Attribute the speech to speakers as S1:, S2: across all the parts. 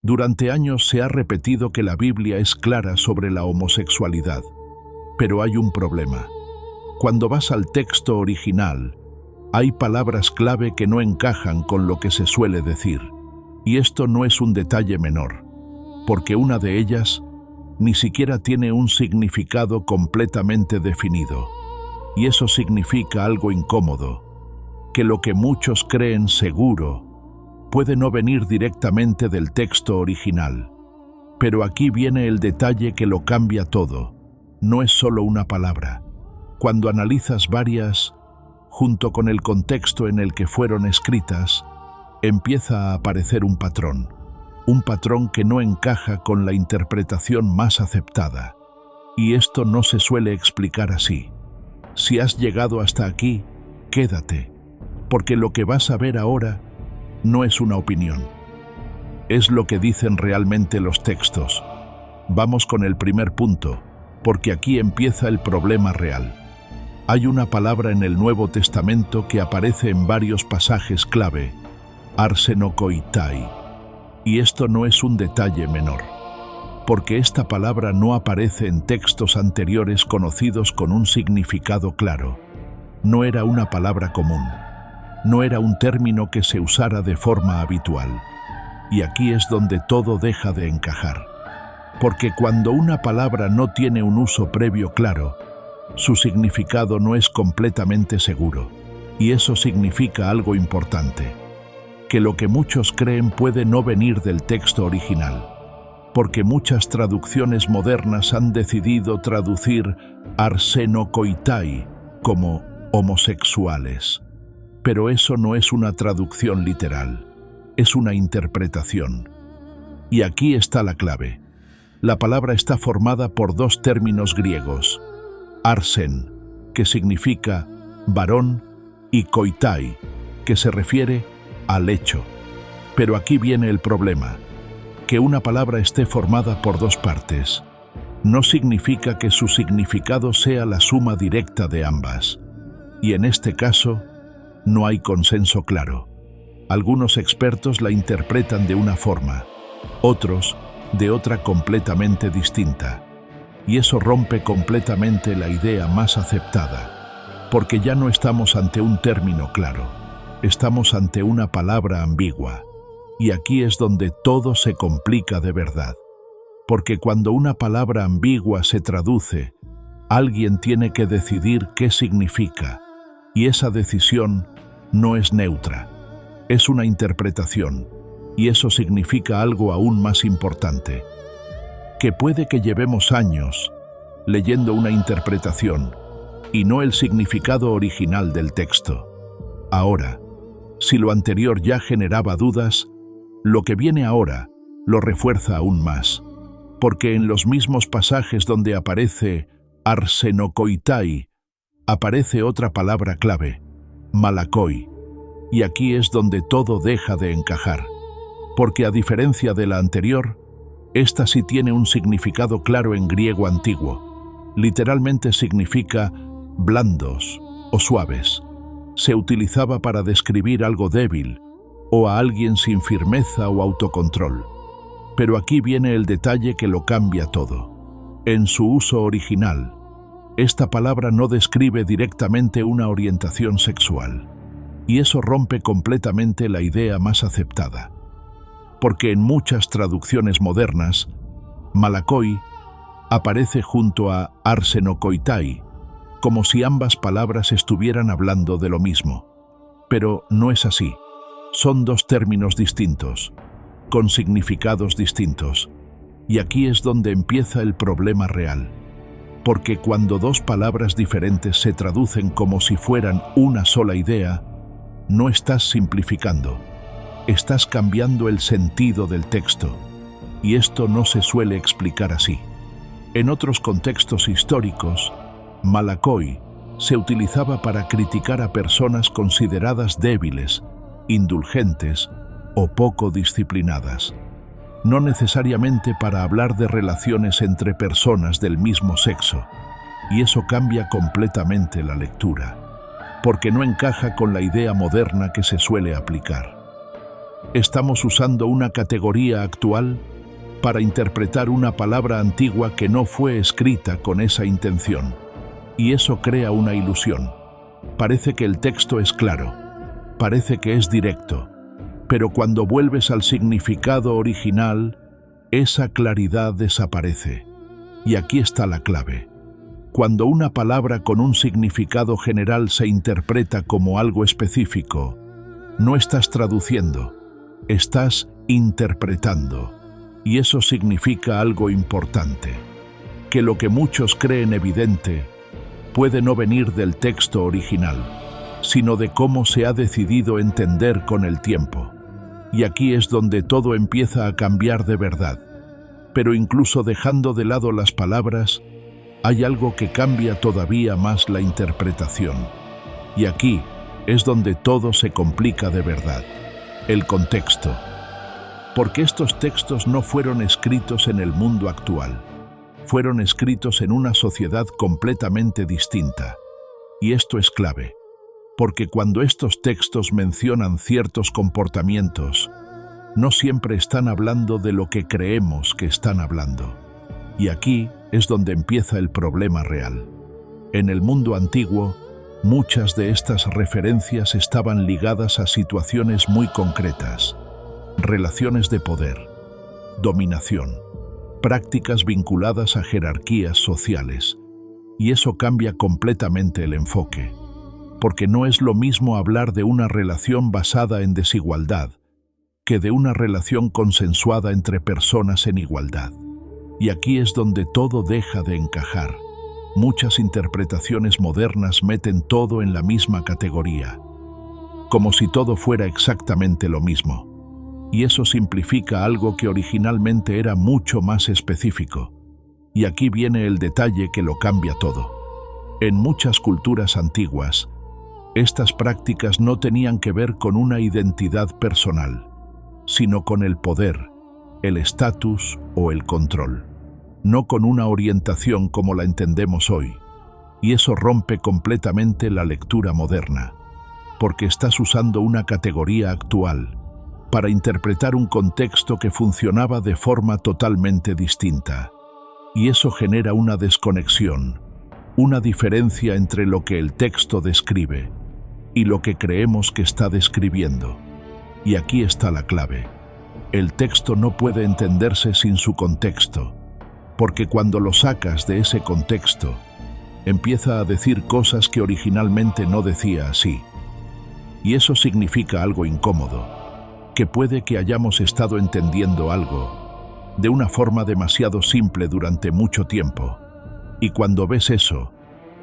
S1: Durante años se ha repetido que la Biblia es clara sobre la homosexualidad, pero hay un problema. Cuando vas al texto original, hay palabras clave que no encajan con lo que se suele decir. Y esto no es un detalle menor, porque una de ellas ni siquiera tiene un significado completamente definido. Y eso significa algo incómodo, que lo que muchos creen seguro puede no venir directamente del texto original. Pero aquí viene el detalle que lo cambia todo. No es solo una palabra. Cuando analizas varias, junto con el contexto en el que fueron escritas, empieza a aparecer un patrón que no encaja con la interpretación más aceptada. Y esto no se suele explicar así. Si has llegado hasta aquí, quédate, porque lo que vas a ver ahora no es una opinión. Es lo que dicen realmente los textos. Vamos con el primer punto, porque aquí empieza el problema real. Hay una palabra en el Nuevo Testamento que aparece en varios pasajes clave, arsenokoitai. Y esto no es un detalle menor, porque esta palabra no aparece en textos anteriores conocidos con un significado claro. No era una palabra común, no era un término que se usara de forma habitual. Y aquí es donde todo deja de encajar. Porque cuando una palabra no tiene un uso previo claro, su significado no es completamente seguro. Y eso significa algo importante, que lo que muchos creen puede no venir del texto original, porque muchas traducciones modernas han decidido traducir arsenokoitai como homosexuales. Pero eso no es una traducción literal, es una interpretación. Y aquí está la clave. La palabra está formada por dos términos griegos, arsen, que significa varón, y koitai, que se refiere al hecho. Pero aquí viene el problema. Que una palabra esté formada por dos partes no significa que su significado sea la suma directa de ambas. Y en este caso, no hay consenso claro. Algunos expertos la interpretan de una forma, otros de otra completamente distinta. Y eso rompe completamente la idea más aceptada, porque ya no estamos ante un término claro. Estamos ante una palabra ambigua, y aquí es donde todo se complica de verdad. Porque cuando una palabra ambigua se traduce, alguien tiene que decidir qué significa, y esa decisión no es neutra, es una interpretación, y eso significa algo aún más importante, que puede que llevemos años leyendo una interpretación, y no el significado original del texto. Ahora, si lo anterior ya generaba dudas, lo que viene ahora lo refuerza aún más, porque en los mismos pasajes donde aparece arsenokoitai, aparece otra palabra clave, malakoi, y aquí es donde todo deja de encajar, porque a diferencia de la anterior, esta sí tiene un significado claro en griego antiguo. Literalmente significa blandos o suaves. Se utilizaba para describir algo débil o a alguien sin firmeza o autocontrol. Pero aquí viene el detalle que lo cambia todo. En su uso original, esta palabra no describe directamente una orientación sexual, y eso rompe completamente la idea más aceptada. Porque en muchas traducciones modernas, malakoi aparece junto a arsenokoitai, como si ambas palabras estuvieran hablando de lo mismo. Pero no es así. Son dos términos distintos, con significados distintos. Y aquí es donde empieza el problema real. Porque cuando dos palabras diferentes se traducen como si fueran una sola idea, no estás simplificando. Estás cambiando el sentido del texto. Y esto no se suele explicar así. En otros contextos históricos, malakoi se utilizaba para criticar a personas consideradas débiles, indulgentes o poco disciplinadas. No necesariamente para hablar de relaciones entre personas del mismo sexo, y eso cambia completamente la lectura, porque no encaja con la idea moderna que se suele aplicar. Estamos usando una categoría actual para interpretar una palabra antigua que no fue escrita con esa intención. Y eso crea una ilusión. Parece que el texto es claro, parece que es directo, pero cuando vuelves al significado original, esa claridad desaparece. Y aquí está la clave. Cuando una palabra con un significado general se interpreta como algo específico, no estás traduciendo, estás interpretando. Y eso significa algo importante, que lo que muchos creen evidente puede no venir del texto original, sino de cómo se ha decidido entender con el tiempo. Y aquí es donde todo empieza a cambiar de verdad. Pero incluso dejando de lado las palabras, hay algo que cambia todavía más la interpretación. Y aquí es donde todo se complica de verdad. El contexto. Porque estos textos no fueron escritos en el mundo actual. Fueron escritos en una sociedad completamente distinta. Y esto es clave, porque cuando estos textos mencionan ciertos comportamientos, no siempre están hablando de lo que creemos que están hablando. Y aquí es donde empieza el problema real. En el mundo antiguo, muchas de estas referencias estaban ligadas a situaciones muy concretas, relaciones de poder, dominación, prácticas vinculadas a jerarquías sociales. Y eso cambia completamente el enfoque, porque no es lo mismo hablar de una relación basada en desigualdad que de una relación consensuada entre personas en igualdad. Y aquí es donde todo deja de encajar. Muchas interpretaciones modernas meten todo en la misma categoría, como si todo fuera exactamente lo mismo. Y eso simplifica algo que originalmente era mucho más específico. Y aquí viene el detalle que lo cambia todo. En muchas culturas antiguas, estas prácticas no tenían que ver con una identidad personal, sino con el poder, el estatus o el control, no con una orientación como la entendemos hoy. Y eso rompe completamente la lectura moderna, porque estás usando una categoría actual para interpretar un contexto que funcionaba de forma totalmente distinta. Y eso genera una desconexión, una diferencia entre lo que el texto describe y lo que creemos que está describiendo. Y aquí está la clave. El texto no puede entenderse sin su contexto, porque cuando lo sacas de ese contexto, empieza a decir cosas que originalmente no decía así. Y eso significa algo incómodo, que puede que hayamos estado entendiendo algo de una forma demasiado simple durante mucho tiempo. Y cuando ves eso,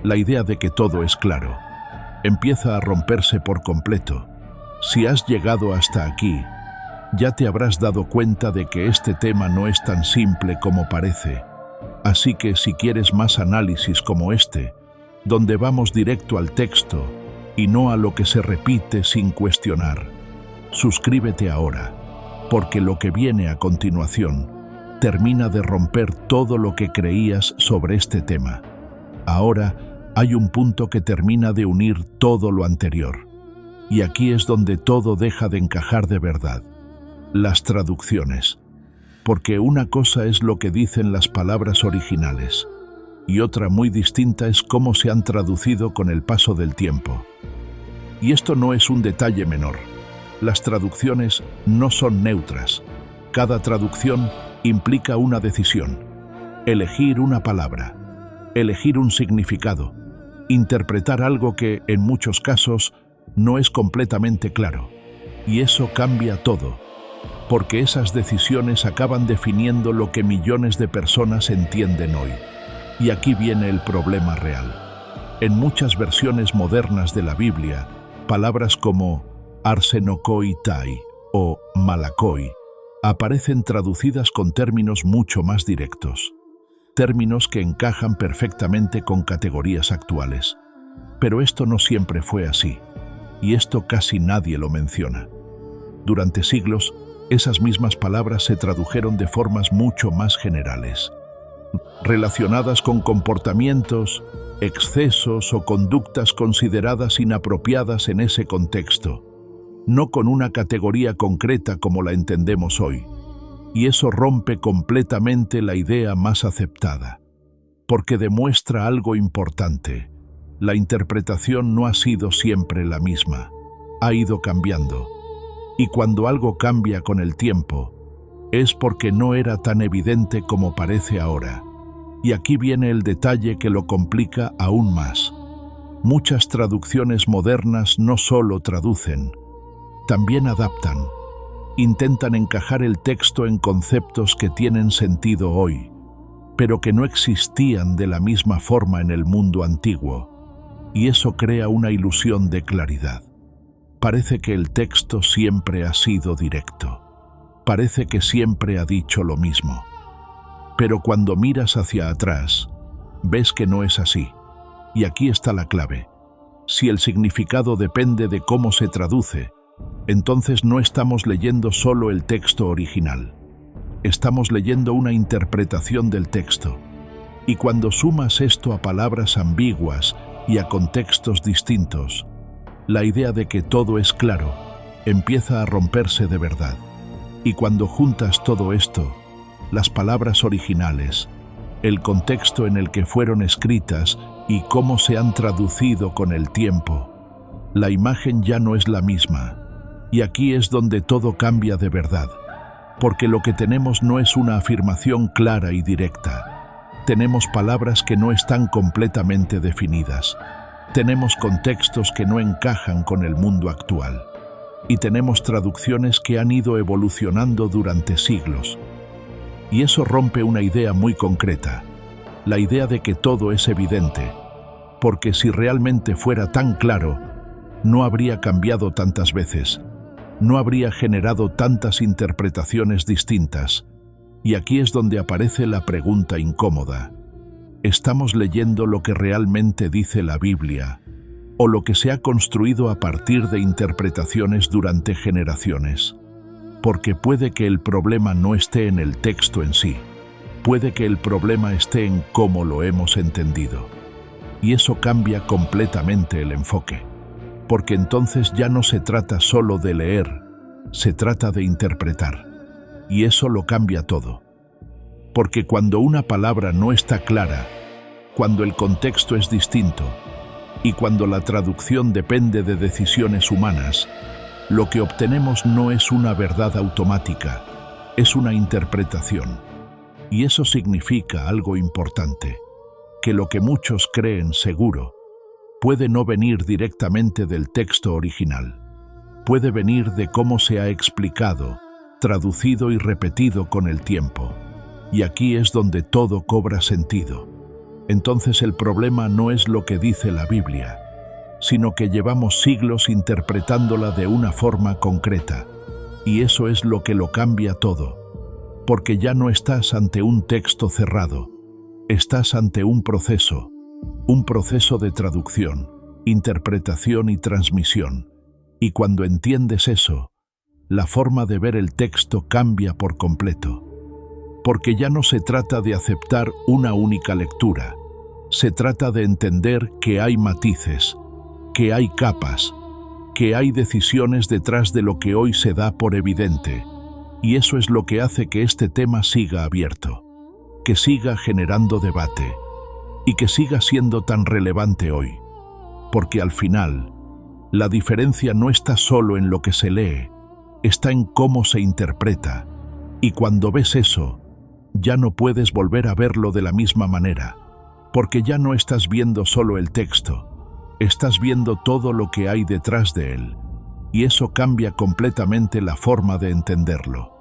S1: la idea de que todo es claro empieza a romperse por completo. Si has llegado hasta aquí, ya te habrás dado cuenta de que este tema no es tan simple como parece. Así que si quieres más análisis como este, donde vamos directo al texto y no a lo que se repite sin cuestionar, suscríbete ahora, porque lo que viene a continuación termina de romper todo lo que creías sobre este tema. Ahora hay un punto que termina de unir todo lo anterior. Y aquí es donde todo deja de encajar de verdad. Las traducciones. Porque una cosa es lo que dicen las palabras originales, y otra muy distinta es cómo se han traducido con el paso del tiempo. Y esto no es un detalle menor. Las traducciones no son neutras. Cada traducción implica una decisión, elegir una palabra, elegir un significado, interpretar algo que, en muchos casos, no es completamente claro. Y eso cambia todo, porque esas decisiones acaban definiendo lo que millones de personas entienden hoy. Y aquí viene el problema real. En muchas versiones modernas de la Biblia, palabras como arsenokoitai o malakoi aparecen traducidas con términos mucho más directos, términos que encajan perfectamente con categorías actuales. Pero esto no siempre fue así, y esto casi nadie lo menciona. Durante siglos, esas mismas palabras se tradujeron de formas mucho más generales, relacionadas con comportamientos, excesos o conductas consideradas inapropiadas en ese contexto. no con una categoría concreta como la entendemos hoy. Y eso rompe completamente la idea más aceptada, porque demuestra algo importante. La interpretación no ha sido siempre la misma, ha ido cambiando. Y cuando algo cambia con el tiempo, es porque no era tan evidente como parece ahora. Y aquí viene el detalle que lo complica aún más. Muchas traducciones modernas no solo traducen, también adaptan. Intentan encajar el texto en conceptos que tienen sentido hoy, pero que no existían de la misma forma en el mundo antiguo, y eso crea una ilusión de claridad. Parece que el texto siempre ha sido directo, parece que siempre ha dicho lo mismo. Pero cuando miras hacia atrás, ves que no es así, y aquí está la clave. Si el significado depende de cómo se traduce, entonces no estamos leyendo solo el texto original. Estamos leyendo una interpretación del texto. Y cuando sumas esto a palabras ambiguas y a contextos distintos, la idea de que todo es claro empieza a romperse de verdad. Y cuando juntas todo esto, las palabras originales, el contexto en el que fueron escritas y cómo se han traducido con el tiempo, la imagen ya no es la misma. Y aquí es donde todo cambia de verdad, porque lo que tenemos no es una afirmación clara y directa. Tenemos palabras que no están completamente definidas. Tenemos contextos que no encajan con el mundo actual. Y tenemos traducciones que han ido evolucionando durante siglos. Y eso rompe una idea muy concreta, la idea de que todo es evidente, porque si realmente fuera tan claro, no habría cambiado tantas veces. No habría generado tantas interpretaciones distintas. Y aquí es donde aparece la pregunta incómoda. ¿Estamos leyendo lo que realmente dice la Biblia, o lo que se ha construido a partir de interpretaciones durante generaciones? Porque puede que el problema no esté en el texto en sí, puede que el problema esté en cómo lo hemos entendido. Y eso cambia completamente el enfoque. Porque entonces ya no se trata solo de leer, se trata de interpretar. Y eso lo cambia todo. Porque cuando una palabra no está clara, cuando el contexto es distinto, y cuando la traducción depende de decisiones humanas, lo que obtenemos no es una verdad automática, es una interpretación. Y eso significa algo importante, que lo que muchos creen seguro, puede no venir directamente del texto original. Puede venir de cómo se ha explicado, traducido y repetido con el tiempo. Y aquí es donde todo cobra sentido. Entonces el problema no es lo que dice la Biblia, sino que llevamos siglos interpretándola de una forma concreta. Y eso es lo que lo cambia todo. Porque ya no estás ante un texto cerrado, estás ante un proceso de traducción, interpretación y transmisión. Y cuando entiendes eso, la forma de ver el texto cambia por completo. Porque ya no se trata de aceptar una única lectura, se trata de entender que hay matices, que hay capas, que hay decisiones detrás de lo que hoy se da por evidente. Y eso es lo que hace que este tema siga abierto, que siga generando debate, y que siga siendo tan relevante hoy, porque al final, la diferencia no está solo en lo que se lee, está en cómo se interpreta, y cuando ves eso, ya no puedes volver a verlo de la misma manera, porque ya no estás viendo solo el texto, estás viendo todo lo que hay detrás de él, y eso cambia completamente la forma de entenderlo.